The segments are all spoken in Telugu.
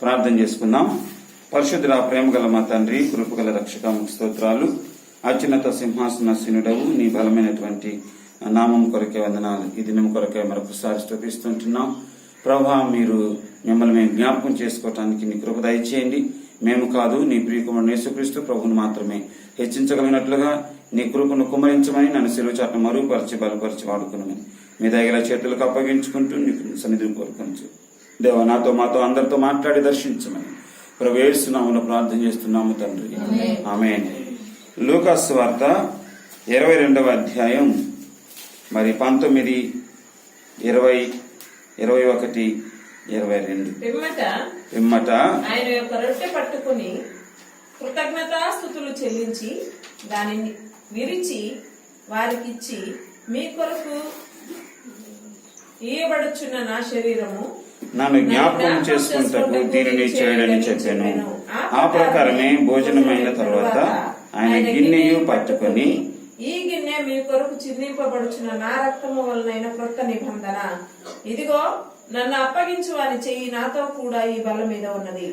ప్రార్థన చేసుకుందాం. పరిశుద్ధుల ప్రేమ గల మా తండ్రి, కృపగల రక్షక, స్తోత్రాలు. అత్యున్నత సింహాసనాసీనుడవు, నీ బలమైనటువంటి నామం కొరకే వందనాలు. ఈ దినం కొరకే మరొకసారి స్తుతిస్తుంటున్నాం. ప్రభువా, మీరు మిమ్మల్ని మేము జ్ఞాపకం చేసుకోవటానికి నీ కృప దయచేయండి. మేము కాదు, నీ ప్రియకుమారుడు యేసుక్రీస్తు ప్రభువును మాత్రమే హెచ్చించగలిగినట్లుగా నీ కృపను కుమ్మరించమని, నన్ను సిలువ చాటున మరుగుపరిచి బలపరిచి వాడుకున్నామని మీ దగ్గర చేతులకు అప్పగించుకుంటూ నీ సన్నిధిని కోరుకొంచు. దేవ, నాతో మాతో అందరితో మాట్లాడి దర్శించమని ప్రభు యేసు నామములో ప్రార్థన చేస్తున్నాము తండ్రి, ఆమేన్. లూకాసు వార్త 22వ అధ్యాయం 19, 20, 21, 22. పిమ్మట ఆయన యొక్క రొట్టె పట్టుకుని కృతజ్ఞతాస్తుతులు చెల్లించి దానిని విరిచి వారికిచ్చి, మీ కొరకు ఇయ్యబడుచున్న నా శరీరము నన్ను జ్ఞాపకం చేసుకుంటకు దీనిని చేయడని చెప్పాను. ఆ ప్రకారమే భోజనమైన తరువాత ఆయన గిన్నెయు పట్టుకొని, ఈ గిన్నె మీ కొరకు చిందింపబడుచున్న నా రక్తము వలనైన క్రొత్త నిబంధన. ఇదిగో, నన్ను అప్పగించు వారి చెయ్యి నాతో కూడా ఈ బల్ల మీద ఉన్నది.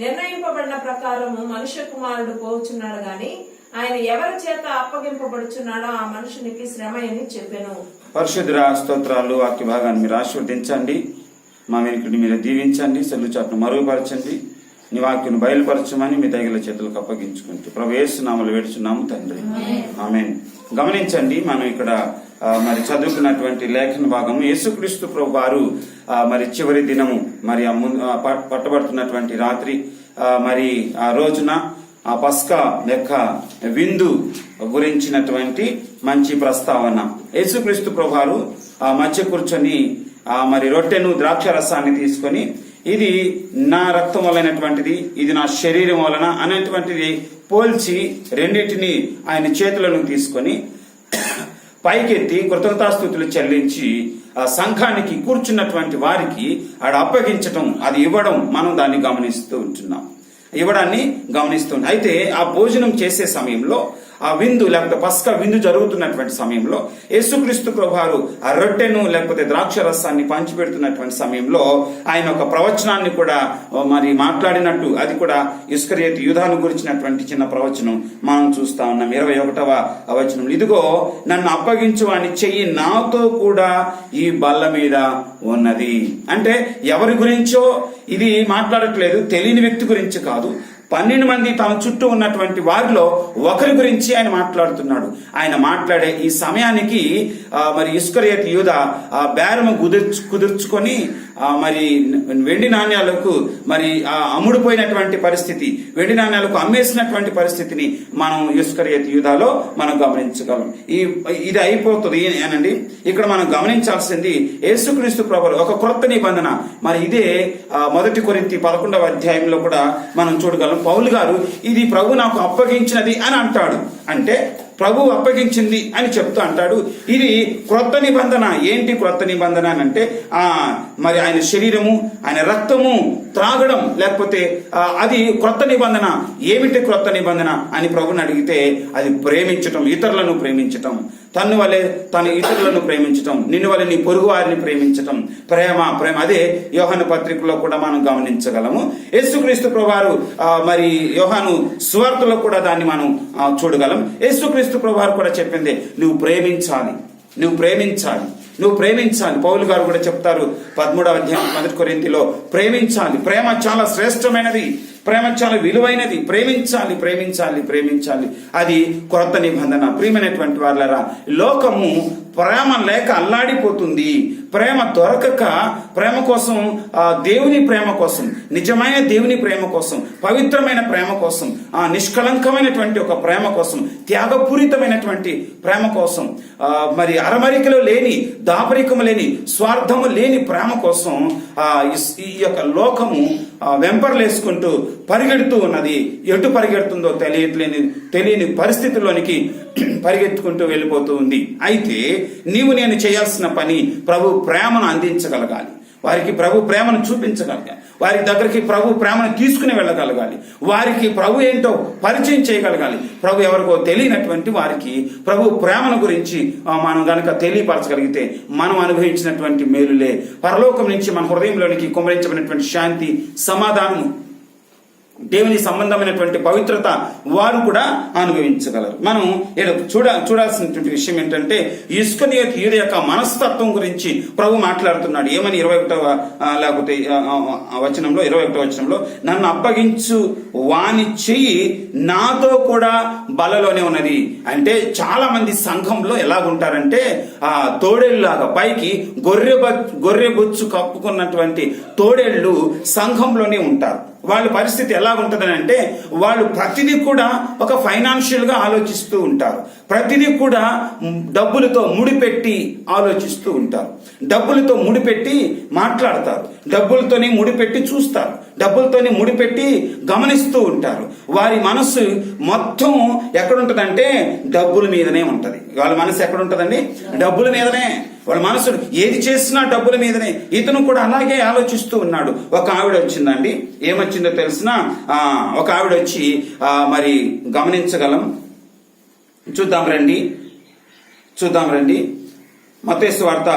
నిర్ణయింపబడిన ప్రకారము మనుష్య కుమారుడు పోచున్నాడు గాని ఆయన ఎవరి చేత అప్పగింపబడుచున్నాడో ఆ మనుషునికి శ్రమ అని చెప్పాను. పరిశుద్ధ స్తోత్రాలు. వాక్య భాగాన్ని మీరు ఆశీర్వదించండి. మా వెనుకటి మీరు దీవించండి. సెల్లు చాటును మరుగుపరచండి. నీ వాక్యను బయలుపరచమని మీ దగ్గర చేతులకు అప్పగించుకుంటూ ప్రభు యేసు నామములో వేడుచున్నాము తండ్రి, ఆమేన్. గమనించండి, మనం ఇక్కడ మరి చదువుకున్నటువంటి లేఖన భాగము యేసుక్రీస్తు ప్రభు వారు మరి చివరి దినము, మరి పట్టబడుతున్నటువంటి రాత్రి, మరి ఆ రోజున ఆ పస్కా యొక్క విందు గురించినటువంటి మంచి ప్రస్తావన. యేసుక్రీస్తు ప్రభు వారు ఆ మధ్య కూర్చొని మరి రొట్టెను ద్రాక్ష రసాన్ని తీసుకొని, ఇది నా రక్తం వలనటువంటిది, ఇది నా శరీరం వలన అనేటువంటిది పోల్చి రెండింటిని ఆయన చేతులను తీసుకొని పైకెత్తి కృతజ్ఞతాస్తుతులు చెల్లించి ఆ సంఘానికి కూర్చున్నటువంటి వారికి ఆడ అప్పగించటం, అది ఇవ్వడం, మనం దాన్ని గమనిస్తూ ఉంటున్నాం. ఇవ్వడాన్ని గమనిస్తుంది. అయితే ఆ భోజనం చేసే సమయంలో, ఆ విందు లేకపోతే పస్కా విందు జరుగుతున్నటువంటి సమయంలో యేసుక్రీస్తు ప్రభువారు ఆ రొట్టెను లేకపోతే ద్రాక్ష రసాన్ని పంచిపెడుతున్నటువంటి సమయంలో ఆయన ఒక ప్రవచనాన్ని కూడా మరి మాట్లాడినట్టు, అది కూడా ఇస్కరియోతు యూదాను గురించినటువంటి చిన్న ప్రవచనం మనం చూస్తా ఉన్నాం. 21వ వచనం, ఇదిగో నన్ను అప్పగించు వాని చెయ్యి నాతో కూడా ఈ బల్ల మీద ఉన్నది. అంటే ఎవరి గురించో ఇది మాట్లాడట్లేదు, తెలియని వ్యక్తి గురించి కాదు. 12 మంది తన చుట్టూ ఉన్నటువంటి వారిలో ఒకరి గురించి ఆయన మాట్లాడుతున్నాడు. ఆయన మాట్లాడే ఈ సమయానికి మరి ఇస్కరియోతు యూదా బేరము కుదుర్చుకొని మరి వెండి నాణ్యాలకు మరి అమ్ముడుపోయినటువంటి పరిస్థితి, వెండి నాణ్యాలకు అమ్మేసినటువంటి పరిస్థితిని మనం ఇస్కరియోతు యూదాలో మనం గమనించగలం. ఇది అయిపోతుంది అనండి. ఇక్కడ మనం గమనించాల్సింది యేసుక్రీస్తు ప్రభువు ఒక క్రొత్త నిబంధన. మరి ఇదే 1 కొరింథీ 11వ అధ్యాయంలో కూడా మనం చూడగలం. పౌలు గారు ఇది ప్రభు నాకు అప్పగించినది అని అంటాడు. అంటే ప్రభు అప్పగించింది అని చెప్తూ అంటాడు. ఇది క్రొత్త నిబంధన. ఏంటి క్రొత్త నిబంధన అని అంటే మరి ఆయన శరీరము, ఆయన రక్తము త్రాగడం, లేకపోతే అది క్రొత్త నిబంధన. ఏమిటి క్రొత్త నిబంధన అని ప్రభుని అడిగితే అది ప్రేమించటం, ఇతరులను ప్రేమించటం, తన్ను వలె తన ఇతరులను ప్రేమించటం, నిన్ను వలె నీ పొరుగు వారిని ప్రేమించటం, ప్రేమ. అదే యోహాను పత్రికలో కూడా మనం గమనించగలము. యేసుక్రీస్తు ప్రభువారు మరి యోహాను సువార్తలో కూడా దాన్ని మనం చూడగలం. యేసుక్రీస్తు ప్రభువారు కూడా చెప్పింది, నువ్వు ప్రేమించాలి, నువ్వు ప్రేమించాలి, నువ్వు ప్రేమించాలి. పౌలు గారు కూడా చెప్తారు 13వ అధ్యాయం 1 కొరింథీలో, ప్రేమించాలి. ప్రేమ చాలా శ్రేష్టమైనది, ప్రేమ చాలా విలువైనది. ప్రేమించాలి, ప్రేమించాలి, ప్రేమించాలి. అది క్రొత్త నిబంధన. ప్రియమైనటువంటి వాళ్ళరా, లోకము ప్రేమ లేక అల్లాడిపోతుంది. ప్రేమ దొరకక, ప్రేమ కోసం, దేవుని ప్రేమ కోసం, నిజమైన దేవుని ప్రేమ కోసం, పవిత్రమైన ప్రేమ కోసం, నిష్కలంకమైనటువంటి ఒక ప్రేమ కోసం, త్యాగపూరితమైనటువంటి ప్రేమ కోసం, మరి అరమరికలో లేని, దాపరికము లేని, స్వార్థము లేని ప్రేమ కోసం ఈ యొక్క లోకము వెంపర్లేసుకుంటూ పరిగెడుతూ ఉన్నది. ఎటు పరిగెడుతుందో తెలియని పరిస్థితుల్లోనికి పరిగెత్తుకుంటూ వెళ్ళిపోతూ ఉంది. అయితే నీవు నేను చేయాల్సిన పని ప్రభు ప్రేమను అందించగలగాలి, వారికి ప్రభు ప్రేమను చూపించగలగాలి, వారి దగ్గరికి ప్రభు ప్రేమను తీసుకుని వెళ్ళగలగాలి. వారికి ప్రభు ఏంటో పరిచయం చేయగలగాలి. ప్రభు ఎవరికో తెలియనటువంటి వారికి ప్రభు ప్రేమను గురించి మనం గనక తెలియపరచగలిగితే మనం అనుభవించినటువంటి మేలులే, పరలోకం నుంచి మన హృదయంలోనికి కుమ్మరించబడినటువంటి శాంతి, సమాధానము, దేవుని సంబంధమైనటువంటి పవిత్రత వారు కూడా అనుభవించగలరు. మనం చూడాల్సినటువంటి విషయం ఏంటంటే ఇస్కరియోతు యూదా యొక్క మనస్తత్వం గురించి ప్రభు మాట్లాడుతున్నాడు. ఏమని 21వ లేకపోతే వచనంలో 21వ వచనంలో, నన్ను అప్పగించు వాని చెయ్యి నాతో కూడా బలలోనే ఉన్నది. అంటే చాలా మంది సంఘంలో ఎలాగుంటారంటే తోడేళ్ళలాగా పైకి గొర్రె బొచ్చు కప్పుకున్నటువంటి తోడేళ్ళు సంఘంలోనే ఉంటారు. వాళ్ళ పరిస్థితి ఎలా ఉంటుందని అంటే వాళ్ళు ప్రతిదీ కూడా ఒక ఫైనాన్షియల్ గా ఆలోచిస్తూ ఉంటారు. ప్రతిదీ కూడా డబ్బులతో ముడిపెట్టి ఆలోచిస్తూ ఉంటారు. డబ్బులతో ముడిపెట్టి మాట్లాడతారు. డబ్బులతోనే ముడిపెట్టి చూస్తారు. డబ్బులతోనే ముడిపెట్టి గమనిస్తూ ఉంటారు. వారి మనసు మొత్తం ఎక్కడుంటదంటే డబ్బుల మీదనే ఉంటది. వాళ్ళ మనసు ఎక్కడుంటదండి? డబ్బుల మీదనే. వాళ్ళ మనసు ఏది చేసినా డబ్బుల మీదనే. ఇతను కూడా అలాగే ఆలోచిస్తూ ఉన్నాడు. ఒక ఆవిడ వచ్చిందండి. ఏమొచ్చిందో తెలిసిన ఒక ఆవిడ వచ్చి మరి గమనించగలం. చూద్దాం రండి మత్తయి సువార్త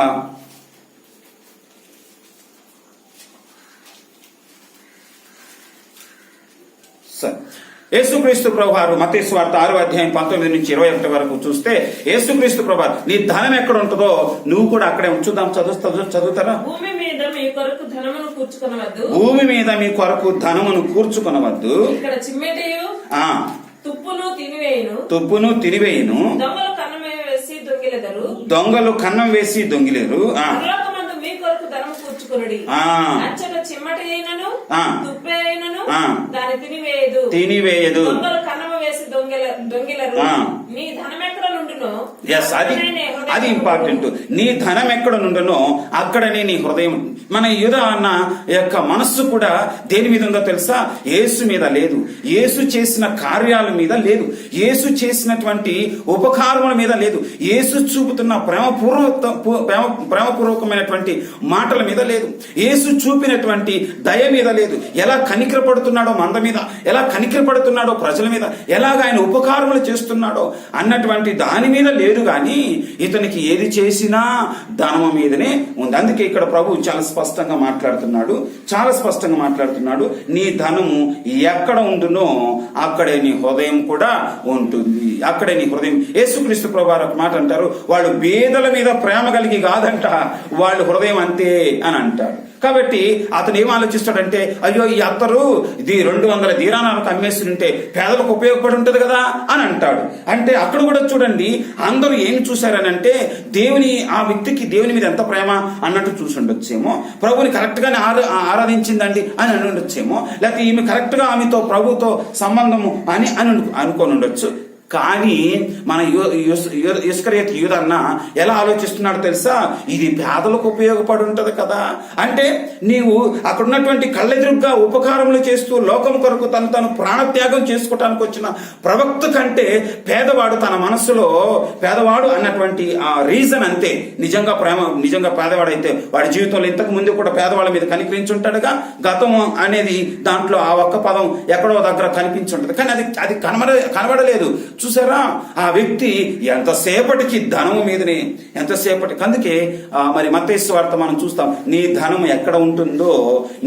'యేసుక్రీస్తు ప్రభువారు మత్తయి సువార్త 6వ అధ్యాయం 19 నుంచి 21 వరకు చూస్తే, యేసుక్రీస్తు ప్రభువారు నీ ధనం ఎక్కడ ఉంటుందో నువ్వు కూడా అక్కడే చూద్దాం. చదువుతారా? భూమి మీద మీ కొరకు ధనమును కూర్చుకొనవద్దు, ఇక్కడ చిమ్మెటయు తుప్పును తినివేయును, దొంగలు కన్నం వేసి దొంగిలేరు. మీ కొరకు ధనము కూర్చుకొనుడి, అచ్చట చిమ్మటైనను తుప్పైనను దాని తినివేయదు, దొంగలు కన్నము వేసి దొంగిలరు. నీ ధనం ఎక్కడ నుండునో అది ఇంపార్టెంట్. నీ ధనం ఎక్కడ నుండునో అక్కడనే నీ హృదయం. మన యూదా అన్న యొక్క మనస్సు కూడా దేని మీద ఉందో తెలుసా? యేసు మీద లేదు. యేసు చేసిన కార్యాల మీద లేదు. యేసు చేసినటువంటి ఉపకారముల మీద లేదు. యేసు చూపుతున్న ప్రేమపూర్వకమైనటువంటి మాటల మీద లేదు. యేసు చూపినటువంటి దయ మీద లేదు. ఎలా కనికరపడుతున్నాడో మంద మీద, ఎలా కనికరపడుతున్నాడో ప్రజల మీద, ఎలాగ ఆయన ఉపకారములు చేస్తున్నాడో అన్నటువంటి దాని మీద లేదు. కానీ ఇతనికి ఏది చేసినా ధనము మీదనే ఉంది. అందుకే ఇక్కడ ప్రభు చాలా స్పష్టంగా మాట్లాడుతున్నాడు. నీ ధనము ఎక్కడ ఉండునో అక్కడే నీ హృదయం కూడా ఉంటుంది. అక్కడే నీ హృదయం. యేసుక్రీస్తు ప్రభు ఒక మాట అంటారు, వాళ్ళు బేదల మీద ప్రేమ కలిగి కాదంట, వాళ్ళు హృదయం అంతే అని అంటాడు. కాబట్టి అతను ఏం ఆలోచిస్తాడంటే, అయ్యో ఈ అత్తరు ఇది 200 దీరానాలకు అమ్మేస్తుంటే పేదలకు ఉపయోగపడి ఉంటుంది కదా అని అంటాడు. అంటే అక్కడ కూడా చూడండి, అందరూ ఏం చూశారని అంటే ఆ వ్యక్తికి దేవుని మీద ఎంత ప్రేమ అన్నట్టు చూసి ఉండొచ్చేమో, ప్రభుని కరెక్ట్ గానే ఆరాధించిందండి అని ఉండొచ్చేమో, లేకపోతే ఈమె కరెక్ట్ గా ఆమెతో ప్రభుతో సంబంధము అని అనుకొని ఉండొచ్చు. కానీ మన ఇస్కరియోతు యూదా అన్న ఎలా ఆలోచిస్తున్నాడో తెలుసా? ఇది పేదలకు ఉపయోగపడి ఉంటది కదా. అంటే నీవు అక్కడ ఉన్నటువంటి కళ్ళెదురుగ్గా ఉపకారములు చేస్తూ లోకం కొరకు తను ప్రాణత్యాగం చేసుకోవటానికి వచ్చిన ప్రవక్త కంటే పేదవాడు తన మనస్సులో పేదవాడు అన్నటువంటి ఆ రీజన్ అంతే. నిజంగా పేదవాడైతే వాడి జీవితంలో ఇంతకు ముందు కూడా పేదవాళ్ళ మీద కనిపించుంటాడుగా. గతం అనేది దాంట్లో ఆ ఒక్క పదం ఎక్కడో దగ్గర కనిపించుంటది, కానీ అది కనబడలేదు. చూసారా? ఆ వ్యక్తి ఎంతసేపటికి ధనము మీదనే, ఎంతసేపటికి. అందుకే మరి మత్తయి సువార్త మనం చూస్తాం, నీ ధనం ఎక్కడ ఉంటుందో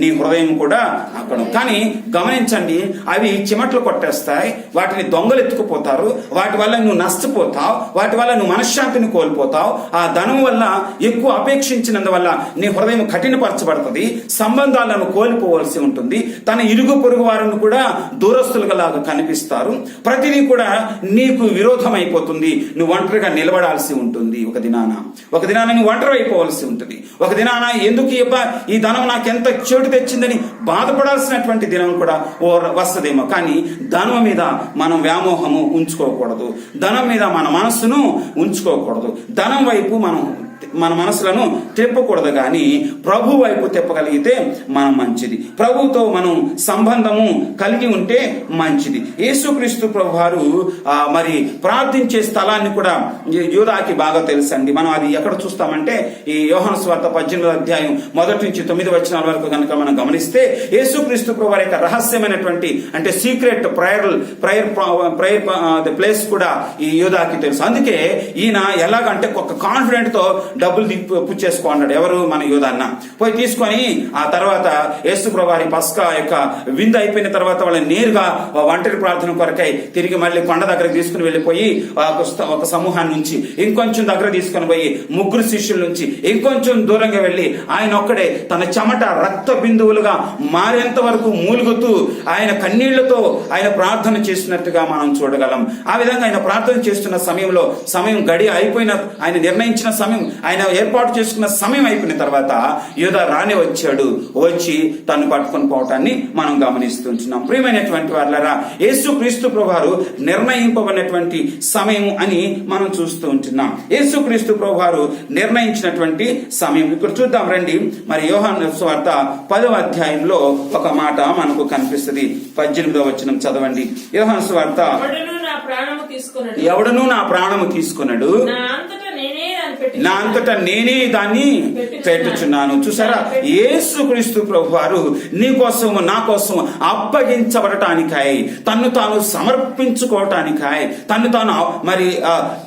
నీ హృదయం కూడా అక్కడ. కానీ గమనించండి, అవి చిమట్లు కొట్టేస్తాయి, వాటిని దొంగలు ఎత్తుకుపోతారు, వాటి వల్ల నువ్వు నష్టపోతావు, వాటి వల్ల నువ్వు మనశ్శాంతిని కోల్పోతావు. ఆ ధనం వల్ల ఎక్కువ అపేక్షించినందువల్ల నీ హృదయం కఠినపరచబడుతుంది, సంబంధాలను కోల్పోవలసి ఉంటుంది, తన ఇరుగు పొరుగు వారిని కూడా దూరస్తులుగా లాగా కనిపిస్తారు. ప్రతిదీ కూడా నీకు విరోధం అయిపోతుంది. నువ్వు ఒంటరిగా నిలబడాల్సి ఉంటుంది. ఒక దినాన నువ్వు ఒంటరి అయిపోవలసి ఉంటుంది. ఒక దినాన ఎందుకు ఈ ధనం నాకు ఎంత చెడు తెచ్చిందని బాధపడాల్సినటువంటి దినం కూడా వస్తుందేమో. కానీ ధనం మీద మనం వ్యామోహము ఉంచుకోకూడదు. ధనం మీద మన మనస్సును ఉంచుకోకూడదు. ధనం వైపు మనం మన మనసులను తిప్పకూడదు, కానీ ప్రభు వైపు తిప్పగలిగితే మనం మంచిది. ప్రభుతో మనం సంబంధము కలిగి ఉంటే మంచిది. యేసుక్రీస్తు ప్రభు వారు మరి ప్రార్థించే స్థలాన్ని కూడా యూదాకి బాగా తెలుసండి. మనం అది ఎక్కడ చూస్తామంటే ఈ యోహాను సువార్త 18వ అధ్యాయం 1 నుంచి 9 వచనాల వరకు కనుక మనం గమనిస్తే యేసుక్రీస్తు ప్రభు వారి యొక్క రహస్యమైనటువంటి అంటే సీక్రెట్ ప్రేయర్ ప్లేస్ కూడా ఈ యూదాకి తెలుసు. అందుకే ఈయన ఎలాగంటే ఒక కాన్ఫిడెంట్ తో డబ్బులు పుచ్చేసుకో అన్నాడు. ఎవరు? మన యూదా అన్న పోయి తీసుకొని ఆ తర్వాత యేసు ప్రభు వారి పస్కా యొక్క విందు అయిపోయిన తర్వాత వాళ్ళని నేరుగా ఒంటరి ప్రార్థన కొరకై తిరిగి మళ్ళీ కొండ దగ్గరకు తీసుకుని వెళ్ళిపోయి ఒక సమూహాన్ని నుంచి ఇంకొంచెం దగ్గర తీసుకుని పోయి 3 శిష్యుల నుంచి ఇంకొంచెం దూరంగా వెళ్ళి ఆయన ఒక్కడే తన చెమట రక్త బిందువులుగా మారేంత వరకు మూలుగుతూ ఆయన కన్నీళ్లతో ఆయన ప్రార్థన చేసినట్టుగా మనం చూడగలం. ఆ విధంగా ఆయన ప్రార్థన చేస్తున్న సమయంలో సమయం గడి అయిపోయిన ఆయన నిర్ణయించిన సమయం ఆయన ఏర్పాటు చేసుకున్న సమయం అయిపోయిన తర్వాత యూదా రాని వచ్చాడు. వచ్చి తను పట్టుకొని పోవటాన్ని మనం గమనిస్తుంటున్నాం. ప్రియమైనటువంటి వారులారా, యేసుక్రీస్తు ప్రభువారు నిర్ణయింపబడినటువంటి సమయం అని మనం చూస్తూ ఉంటున్నాం. యేసుక్రీస్తు ప్రభువారు నిర్ణయించినటువంటి సమయం ఇక్కడ చూద్దాం రండి. మరి యోహాను సువార్త 10వ అధ్యాయంలో ఒక మాట మనకు కనిపిస్తుంది. 18వ వచనం చదవండి. యోహాను సువార్త ఎవడను నా ప్రాణము తీసుకున్నాడు, నా అంతటా నేనే దాన్ని పెట్టుచున్నాను. చూసారా, యేసుక్రీస్తు ప్రభువారు నీ కోసం నా కోసం అప్పగించబడటానికాయి, తన్ను తాను సమర్పించుకోవటానికాయి, తన్ను తాను మరి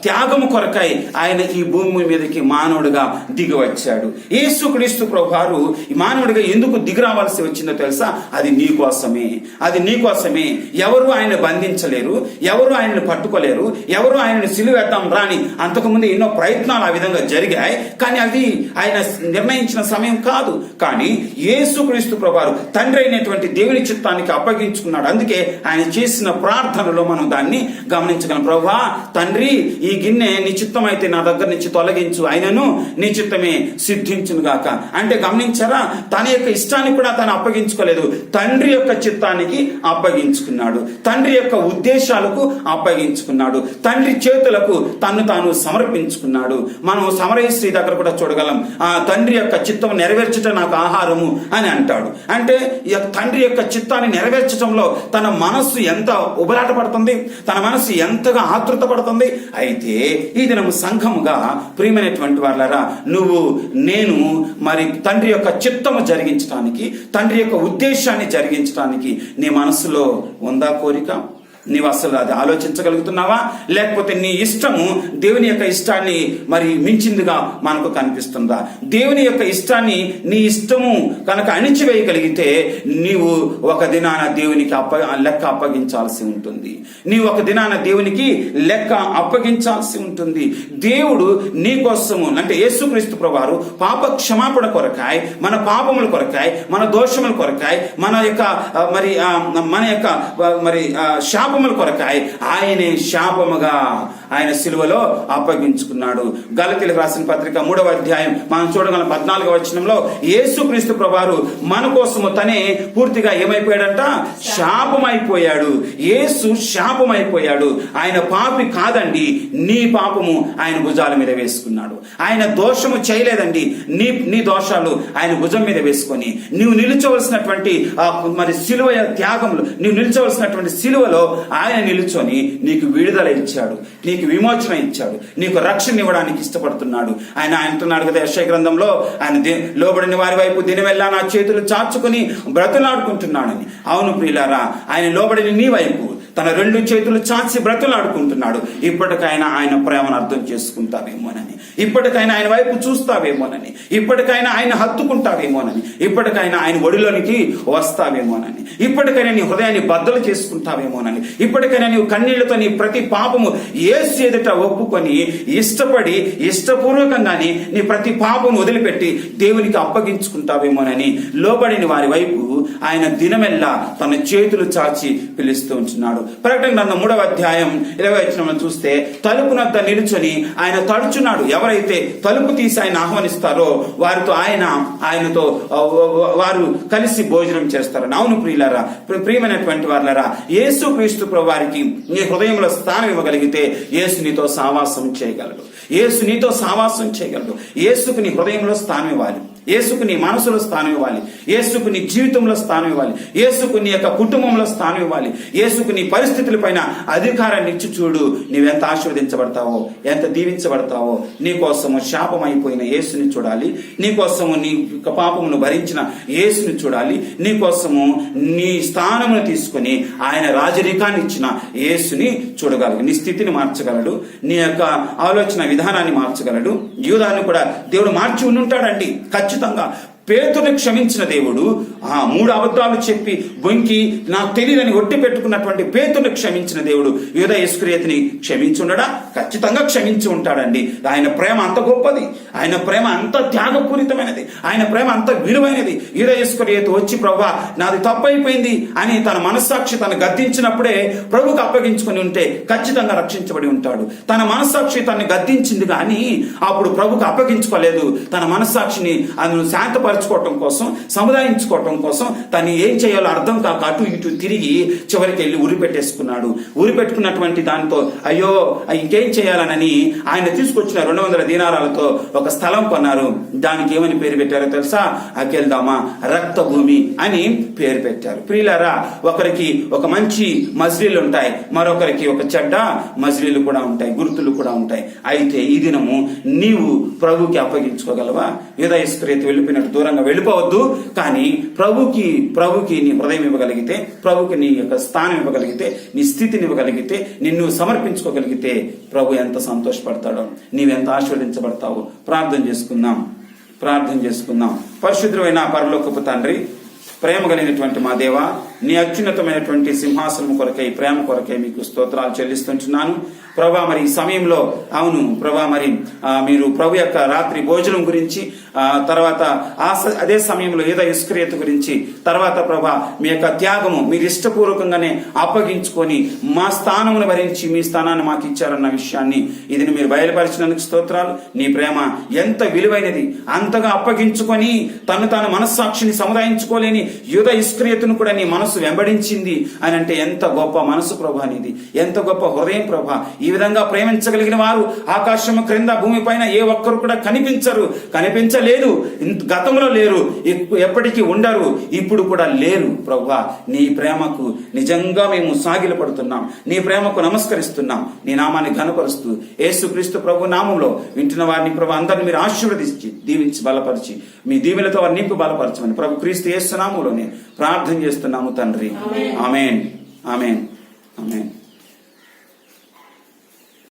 త్యాగము కొరకై ఆయన ఈ భూమి మీదకి మానవుడిగా దిగి వచ్చాడు. యేసుక్రీస్తు ప్రభువారు మానవుడిగా ఎందుకు దిగి రావాల్సి వచ్చిందో తెలుసా? అది నీ కోసమే, అది నీ కోసమే. ఎవరు ఆయన బంధించలేరు, ఎవరు ఆయనను పట్టుకోలేరు, ఎవరు ఆయనను సిలువేద్దాం రాని అంతకుముందు ఎన్నో ప్రయత్నాలు ఆ విధంగా జరిగాయి. కానీ అది ఆయన నిర్ణయించిన సమయం కాదు. కానీ యేసుక్రీస్తు ప్రభువారు తండ్రి అయినటువంటి దేవుని చిత్తానికి అప్పగించుకున్నాడు. అందుకే ఆయన చేసిన ప్రార్థనలో మనం దాన్ని గమనించగలం. ప్రభువా తండ్రి, ఈ గిన్నె నీ చిత్తం అయితే నా దగ్గర నుంచి తొలగించు, ఆయనను నీ చిత్తమే సిద్ధించును గాక. అంటే గమనించారా, తన యొక్క ఇష్టాన్ని కూడా తను అప్పగించుకోలేదు, తండ్రి యొక్క చిత్తానికి అప్పగించుకున్నాడు, తండ్రి యొక్క ఉద్దేశాలకు అప్పగించుకున్నాడు, తండ్రి చేతులకు తన్ను తాను సమర్పించుకున్నాడు. మనం సమరయ స్త్రీ దగ్గర కూడా చూడగలం. ఆ తండ్రి యొక్క చిత్తం నెరవేర్చటం నాకు ఆహారము అని అంటాడు. అంటే తండ్రి యొక్క చిత్తాన్ని నెరవేర్చడంలో తన మనస్సు ఎంత ఉబలాట పడుతుంది, తన మనస్సు ఎంతగా ఆతృత పడుతుంది. అయితే ఈ దినము సంఘముగా ప్రియమైనటువంటి వాళ్ళరా, నువ్వు నేను మరి తండ్రి యొక్క చిత్తము జరిగించడానికి, తండ్రి యొక్క ఉద్దేశాన్ని జరిగించడానికి నీ మనసులో ఉందా కోరిక? నీవు అసలు అది ఆలోచించగలుగుతున్నావా? లేకపోతే నీ ఇష్టము దేవుని యొక్క ఇష్టాన్ని మరి మించిందిగా మనకు కనిపిస్తుందా? దేవుని యొక్క ఇష్టాన్ని నీ ఇష్టము కనుక అణిచివేయగలిగితే నీవు ఒక దినాన దేవునికి లెక్క అప్పగించాల్సి ఉంటుంది. నీవు ఒక దినాన దేవునికి లెక్క అప్పగించాల్సి ఉంటుంది. దేవుడు నీ కోసము అంటే యేసుక్రీస్తు ప్రభువారు పాప క్షమాపణ కొరకాయ్, మన పాపముల కొరకాయ్, మన దోషముల కొరకాయ్, మన యొక్క శాపముల కొరకాయ్ ఆయనే శాపముగా ఆయన సిలువలో అప్పగించుకున్నాడు. గలతీయులకు రాసిన పత్రిక 3వ అధ్యాయం మనం చూడగలం 14వ వచనంలో యేసుక్రీస్తు ప్రభువారు మన కోసము తనే పూర్తిగా ఏమైపోయాడంట? శాపమైపోయాడు. యేసు శాపమైపోయాడు. ఆయన పాపి కాదండి, నీ పాపము ఆయన భుజాల మీద వేసుకున్నాడు. ఆయన దోషము చేయలేదండి, నీ దోషాలు ఆయన భుజం మీద వేసుకొని నీవు నిలుచవలసినటువంటి మరి సిలువ త్యాగంలో, నీవు నిలుచవలసినటువంటి సిలువలో ఆయన నిలుచొని నీకు విడుదల ఇచ్చాడు, నీకు విమోచన ఇచ్చాడు, నీకు రక్షణ ఇవ్వడానికి ఇష్టపడుతున్నాడు. ఆయన అంటున్నాడు కదా యెషయా గ్రంథంలో, ఆయన లోబడిన వారి వైపు దినమెల్లా నా చేతులు చాచుకుని బ్రతులాడుకుంటున్నాడని. అవును ప్రియులారా, ఆయన లోబడిన నీ వైపు తన 2 చేతులు చాచి బ్రతులాడుకుంటున్నాడు. ఇప్పటికైనా ఆయన ప్రేమను అర్థం చేసుకుంటావేమోనని, ఇప్పటికైనా ఆయన వైపు చూస్తావేమోనని, ఇప్పటికైనా ఆయన హత్తుకుంటావేమోనని, ఇప్పటికైనా ఆయన ఒడిలోనికి వస్తావేమోనని, ఇప్పటికైనా నీ హృదయాన్ని బద్దలు చేసుకుంటావేమోనని, ఇప్పటికైనా నీవు కన్నీళ్లతో నీ ప్రతి పాపము యేసు ఎదుట ఒప్పుకొని ఇష్టపడి ఇష్టపూర్వకంగానే నీ ప్రతి పాపము వదిలిపెట్టి దేవునికి అప్పగించుకుంటావేమోనని లోబడిన వారి వైపు ఆయన దినమెల్లా తన చేతులు చాచి పిలుస్తూ ఉంటున్నాడు. ప్రకటన గ్రంథం 3వ అధ్యాయం 20వ వచనంలో చూస్తే తలుపునద్ద నిలుచొని ఆయన తడుచున్నాడు. ఎవరైతే తలుపు తీసి ఆయన ఆహ్వానిస్తారో వారితో ఆయనతో వారు కలిసి భోజనం చేస్తారు. అవును ప్రియులారా, ప్రియమైనటువంటి వారులారా, యేసు క్రీస్తు ప్రభు వారికి నీ హృదయంలో స్థానం ఇవ్వగలిగితే యేసు నీతో సావాసం చేయగలడు. యేసు నీతో సావాసం చేయగలడు. యేసుకు నీ హృదయంలో స్థానం ఇవ్వాలి. యేసుకు నీ మనసులో స్థానం ఇవ్వాలి. యేసుకు నీ జీవితంలో స్థానం ఇవ్వాలి. యేసుకు నీ యొక్క కుటుంబంలో స్థానం ఇవ్వాలి. యేసుకు నీ పరిస్థితుల పైన అధికారాన్ని ఇచ్చి చూడు. నీవెంత ఆశీర్వదించబడతావో, ఎంత దీవించబడతావో. నీ కోసము శాపం అయిపోయిన యేసుని చూడాలి. నీ కోసము నీ యొక్క పాపమును భరించిన యేసుని చూడాలి. నీ కోసము నీ స్థానమును తీసుకుని ఆయన రాజరికాన్ని ఇచ్చిన యేసుని చూడగలడు. నీ స్థితిని మార్చగలడు. నీ యొక్క ఆలోచన విధానాన్ని మార్చగలడు. యూదాన్ని కూడా దేవుడు మార్చి ఉండుంటాడండి ఖచ్చితంగా. పేతురుని క్షమించిన దేవుడు 3 అబద్ధాలు చెప్పి బొంకి నాకు తెలియదని ఒట్టి పెట్టుకున్నటువంటి పేతురుని క్షమించిన దేవుడు యూదా ఇస్కరియోతుని క్షమించి ఉండడా? ఖచ్చితంగా క్షమించి ఉంటాడండి. ఆయన ప్రేమ అంత గొప్పది. ఆయన ప్రేమ అంత త్యాగపూరితమైనది. ఆయన ప్రేమ అంత విలువైనది. యూదా ఇస్కరియోతు వచ్చి ప్రభువా నాది తప్పైపోయింది అని తన మనస్సాక్షి తను గద్దించినప్పుడే ప్రభుకు అప్పగించుకొని ఉంటే ఖచ్చితంగా రక్షించబడి ఉంటాడు. తన మనస్సాక్షి తను గద్దించింది కానీ అప్పుడు ప్రభుకు అప్పగించుకోలేదు. తన మనస్సాక్షిని అందును శాంతపరచుకోవటం కోసం, సముదాయించుకోవటం కోసం తను ఏం చేయాలో అర్థం కాక అటు ఇటు తిరిగి చివరికి వెళ్ళి ఉరి పెట్టేసుకున్నాడు. ఉరి పెట్టుకున్నటువంటి దాంతో అయ్యో ఇంకేం చేయాలనని ఆయన తీసుకొచ్చిన 200 దీనారాలతో ఒక స్థలం కొన్నారు. దానికి ఏమని పేరు పెట్టారో తెలుసా? అకెల్దామా, రక్త భూమి అని పేరు పెట్టారు. ప్రియులారా, ఒకరికి ఒక మంచి మజిలీలు ఉంటాయి, మరొకరికి ఒక చెడ్డ మజిలీలు కూడా ఉంటాయి, గుర్తులు కూడా ఉంటాయి. అయితే ఈ దినము నీవు ప్రభుకి అప్పగించుకోగలవా? యూదా ఇస్కరియోతు వెళ్ళిపోయినట్టు దూరంగా వెళ్ళిపోవద్దు. కానీ ప్రభుకి నీ హృదయం ఇవ్వగలిగితే, ప్రభుకి నీ యొక్క స్థానం ఇవ్వగలిగితే, నీ స్థితిని ఇవ్వగలిగితే, నిన్ను సమర్పించుకోగలిగితే ప్రభు ఎంత సంతోషపడతాడో, నీవెంత ఆశీర్వదించబడతావో. ప్రార్థన చేసుకుందాం. పరిశుద్ధమైన పరలోకపు తండ్రి, ప్రేమ కలిగినటువంటి మా దేవ, నీ అత్యున్నతమైనటువంటి సింహాసనం కొరకై, ప్రేమ కొరకై మీకు స్తోత్రాలు చెల్లిస్తుంటున్నాను ప్రభా. మరి ఈ సమయంలో అవును ప్రభా, మరి మీరు ప్రభు యొక్క రాత్రి భోజనం గురించి, తర్వాత అదే సమయంలో యూదా ఇస్కరియోతు గురించి, తర్వాత ప్రభా మీ యొక్క త్యాగము మీరు ఇష్టపూర్వకంగానే అప్పగించుకొని మా స్థానమును భరించి మీ స్థానాన్ని మాకు ఇచ్చారన్న విషయాన్ని ఇది మీరు బయలుపరిచినందుకు స్తోత్రాలు. నీ ప్రేమ ఎంత విలువైనది. అంతగా అప్పగించుకొని తాను మనస్సాక్షిని సముదాయించుకోలేని యూదా ఇస్కరియోతును కూడా నీ మనసు వెంబడించింది అని అంటే ఎంత గొప్ప మనసు ప్రభా నీది, ఎంత గొప్ప హృదయం ప్రభా. ఈ విధంగా ప్రేమించగలిగిన వారు ఆకాశము క్రింద భూమి పైన ఏ ఒక్కరు కూడా కనిపించలేదు. గతంలో లేరు, ఎప్పటికీ ఉండరు, ఇప్పుడు కూడా లేరు ప్రభా. నీ ప్రేమకు నిజంగా మేము సాగిలపడుతున్నాం, నీ ప్రేమకు నమస్కరిస్తున్నాం, నీ నామాన్ని ఘనపరుస్తూ యేసుక్రీస్తు ప్రభు నామంలో వింటున్న వారిని ప్రభు అందరిని మీరు ఆశీర్వదించి దీవించి బలపరిచి మీ దీవెనతో వారిని నింపి బలపరచమని ప్రభు క్రీస్తు యేసు నామములోనే ప్రార్థన చేస్తున్నాము తండ్రి. ఆమేన్.